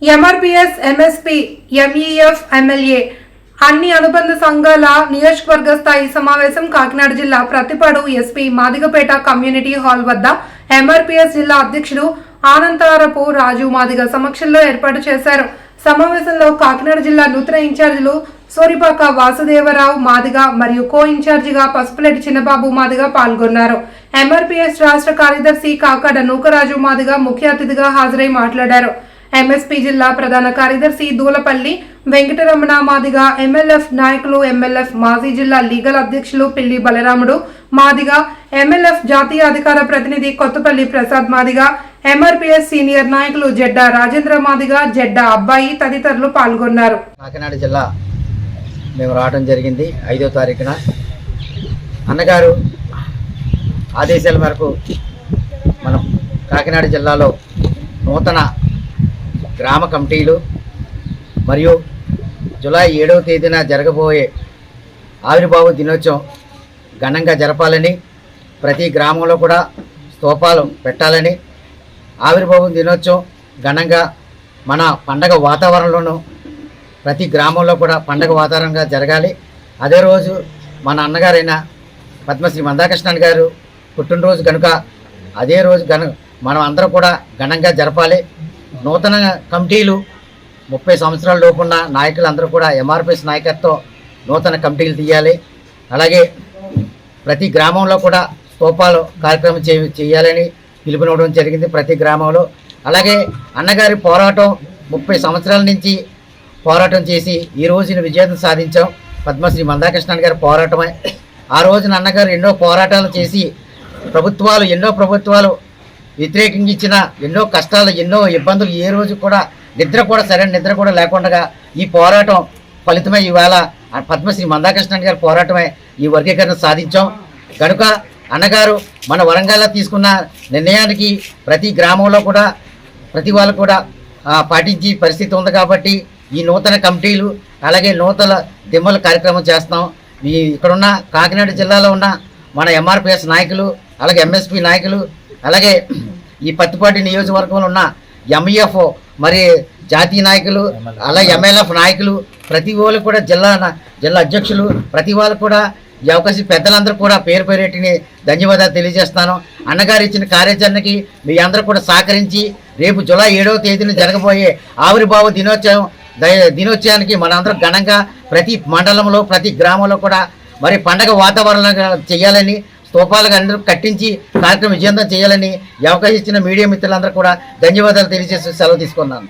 MRPS, MSP, MEF, MLA అన్ని అనుబంధ సంఘాల నియోజకవర్గ స్థాయి సమావేశం కాకినాడ జిల్లా Prathipadu SP Madigapeta community hall వద్ద ఎంఆర్పీఎస్ జిల్లా అధ్యక్షుడు ఆనంతారపు రాజు మాదిగ సమక్షంలో ఏర్పాటు చేశారు. సమావేశంలో కాకినాడ జిల్లా నూతన ఇన్ఛార్జీలు సోరిపాక వాసుదేవరావు మాదిగ మరియు కో ఇన్ఛార్జిగా పసుపులెట్టి చిన్నబాబు మాదిగ పాల్గొన్నారు. ఎంఆర్పీఎస్ రాష్ట్ర కార్యదర్శి కాకాడ నూకరాజు మాదిగ ముఖ్య అతిథిగా హాజరై మాట్లాడారు. ఎంఎస్పీ జిల్లా ప్రధాన కార్యదర్శి దూలపల్లి వెంకటరమణ మాదిగ, ఎంఎల్ఎఫ్ నాయకులు, ఎంఎల్ఎఫ్ మాజీ జిల్లా లీగల్ అధ్యక్షులు పిల్లి బలరాముడు మాదిగ, ఎంఎల్ఎఫ్ జాతీయ అధికార ప్రతినిధి కొత్తపల్లి ప్రసాద్ మాదిగ, ఎంఆర్పీఎస్ సీనియర్ నాయకులు జెడ్డా రాజేంద్ర మాదిగ, జెడ్డా అబ్బాయి తదితరులు పాల్గొన్నారు. కాకినాడ జిల్లా మేము రావడం జరిగింది 5వ తారీఖున. అన్నగారు ఆదేశాల మేరకు మనం కాకినాడ జిల్లాలో నూతన గ్రామ కమిటీలు మరియు జూలై 7వ తేదీన జరగబోయే ఆవిర్భావ దినోత్సవం ఘనంగా జరపాలని, ప్రతి గ్రామంలో కూడా స్తూపాలు పెట్టాలని, ఆవిర్భావ దినోత్సవం ఘనంగా మన పండగ వాతావరణంలోనూ ప్రతి గ్రామంలో కూడా పండగ వాతావరణంగా జరగాలి. అదే రోజు మన అన్నగారైన పద్మశ్రీ మందాకృష్ణన్ గారు పుట్టినరోజు కనుక అదే రోజు మనం అందరం కూడా ఘనంగా జరపాలి. నూతన కమిటీలు 30 సంవత్సరాల లోపున్న నాయకులు అందరూ కూడా ఎంఆర్పీఎస్ నాయకత్వం నూతన కమిటీలు తీయాలి. అలాగే ప్రతి గ్రామంలో కూడా స్తూపాలు కార్యక్రమం చేయాలని పిలుపునివ్వడం జరిగింది ప్రతి గ్రామంలో. అలాగే అన్నగారి పోరాటం 30 సంవత్సరాల నుంచి పోరాటం చేసి ఈ రోజున విజయం సాధించాం. పద్మశ్రీ మందాకృష్ణన్ గారి పోరాటమే. ఆ రోజున అన్నగారు ఎన్నో పోరాటాలు చేసి ఎన్నో ప్రభుత్వాలు వ్యతిరేకంగా ఇచ్చిన ఎన్నో కష్టాలు, ఎన్నో ఇబ్బందులు, ఏ రోజు కూడా సరైన నిద్ర కూడా లేకుండా ఈ పోరాటం ఫలితమై ఇవాళ పద్మశ్రీ మందాకృష్ణన్ గారి పోరాటమే ఈ వర్గీకరణ సాధించాం. కనుక అన్నగారు మన వరంగల్లో తీసుకున్న నిర్ణయానికి ప్రతి గ్రామంలో కూడా ప్రతి వాళ్ళు కూడా పాటించి పరిస్థితి ఉంది. కాబట్టి ఈ నూతన కమిటీలు అలాగే నూతన దిమ్మల కార్యక్రమం చేస్తాం. ఇక్కడున్న కాకినాడ జిల్లాలో ఉన్న మన ఎంఆర్పీఎస్ నాయకులు, అలాగే ఎంఎస్పీ నాయకులు, అలాగే ఈ పత్తిపాటి నియోజకవర్గంలో ఉన్న ఎంఈఎఫ్ మరి జాతీయ నాయకులు, అలాగే ఎంఎల్ఎఫ్ నాయకులు, ప్రతి వాళ్ళు కూడా జిల్లా అధ్యక్షులు, ప్రతి వాళ్ళు కూడా ఈ అవకాశం పెద్దలందరూ కూడా పేరు పేరేటిని ధన్యవాదాలు తెలియజేస్తాను. అన్నగారు ఇచ్చిన కార్యాచరణకి మీ అందరూ కూడా సహకరించి రేపు జూలై 7వ తేదీన జరగబోయే ఆవిర్భావ దినోత్సవానికి మనందరం ఘనంగా ప్రతి మండలంలో ప్రతి గ్రామంలో కూడా మరి పండగ వాతావరణంగా చేయాలని, స్తూపాలుగా అందరూ కట్టించి కార్యక్రమం విజయవంతం చేయాలని ఈ అవకాశం ఇచ్చిన మీడియా మిత్రులందరూ కూడా ధన్యవాదాలు తెలియజేసి సెలవు తీసుకున్నాను.